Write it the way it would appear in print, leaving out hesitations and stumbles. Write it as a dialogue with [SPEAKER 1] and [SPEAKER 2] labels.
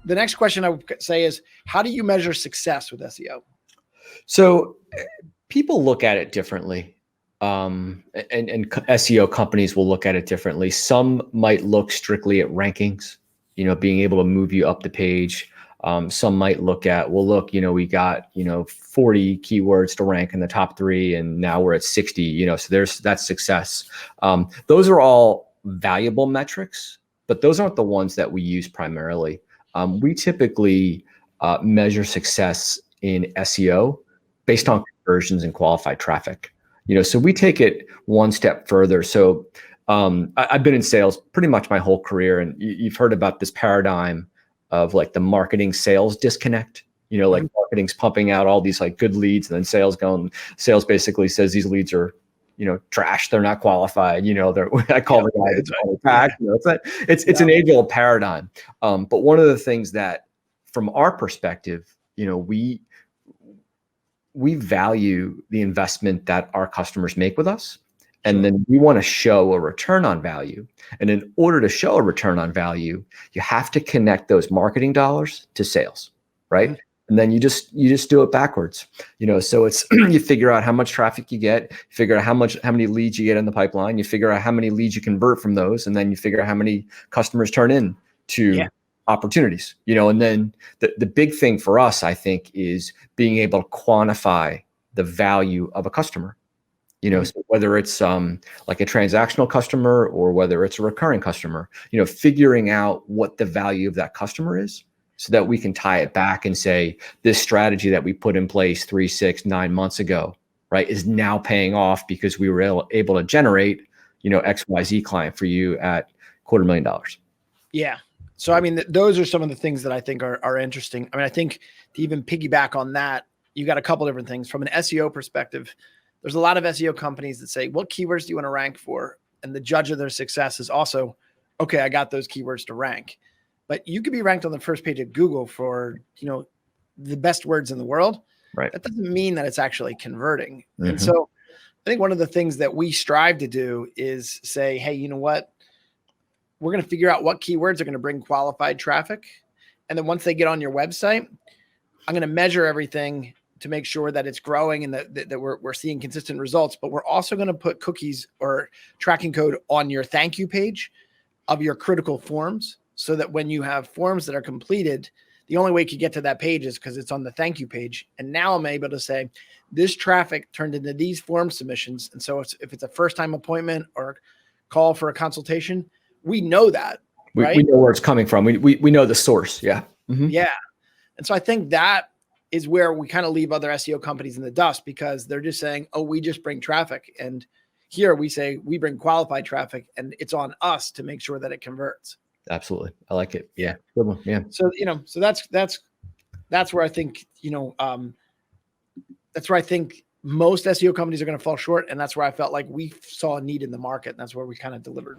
[SPEAKER 1] the next question I would say is, how do you measure success with SEO?
[SPEAKER 2] So people look at it differently. And SEO companies will look at it differently. Some might look strictly at rankings, being able to move you up the page. Some might look at, well, look, we got, 40 keywords to rank in the top 3, and now we're at 60, so that's success. Those are all valuable metrics, but those aren't the ones that we use primarily. We typically measure success in SEO based on conversions and qualified traffic. So we take it one step further. So I've been in sales pretty much my whole career, and you've heard about this paradigm of like the marketing sales disconnect. Like marketing's pumping out all these like good leads, and then sales basically says these leads are, trash. They're not qualified. I call the guy that's on attack. It's an age-old paradigm. But one of the things that, from our perspective, we value the investment that our customers make with us. And then we want to show a return on value. And in order to show a return on value, you have to connect those marketing dollars to sales, right? Mm-hmm. And then you just do it backwards. So it's you figure out how much traffic you get, figure out how many leads you get in the pipeline, you figure out how many leads you convert from those, and then you figure out how many customers turn in to opportunities. And then the big thing for us, I think, is being able to quantify the value of a customer. So whether it's like a transactional customer or whether it's a recurring customer, figuring out what the value of that customer is, so that we can tie it back and say, this strategy that we put in place 3, 6, 9 months ago, right, is now paying off because we were able to generate, XYZ client for you at $250,000.
[SPEAKER 1] Yeah. So, I mean, those are some of the things that I think are interesting. I mean, I think to even piggyback on that, you got a couple different things. From an SEO perspective, there's a lot of SEO companies that say, what keywords do you want to rank for? And the judge of their success is also, okay, I got those keywords to rank. But you could be ranked on the first page of Google for, the best words in the world.
[SPEAKER 2] Right.
[SPEAKER 1] That doesn't mean that it's actually converting. Mm-hmm. And so I think one of the things that we strive to do is say, hey, you know what? We're going to figure out what keywords are going to bring qualified traffic. And then once they get on your website, I'm going to measure everything to make sure that it's growing and that we're seeing consistent results. But we're also going to put cookies or tracking code on your thank you page of your critical forms, so that when you have forms that are completed, the only way you can get to that page is because it's on the thank you page. And now I'm able to say this traffic turned into these form submissions. And so if it's a first-time appointment or call for a consultation, we know that, right?
[SPEAKER 2] We know where it's coming from. We know the source. Yeah. Mm-hmm.
[SPEAKER 1] Yeah. And so I think that is where we kind of leave other SEO companies in the dust, because they're just saying, oh, we just bring traffic. And here we say we bring qualified traffic, and it's on us to make sure that it converts.
[SPEAKER 2] Absolutely. I like it. Yeah. Good one. Yeah.
[SPEAKER 1] So, so that's where I think, that's where I think most SEO companies are going to fall short. And that's where I felt like we saw a need in the market. And that's where we kind of delivered.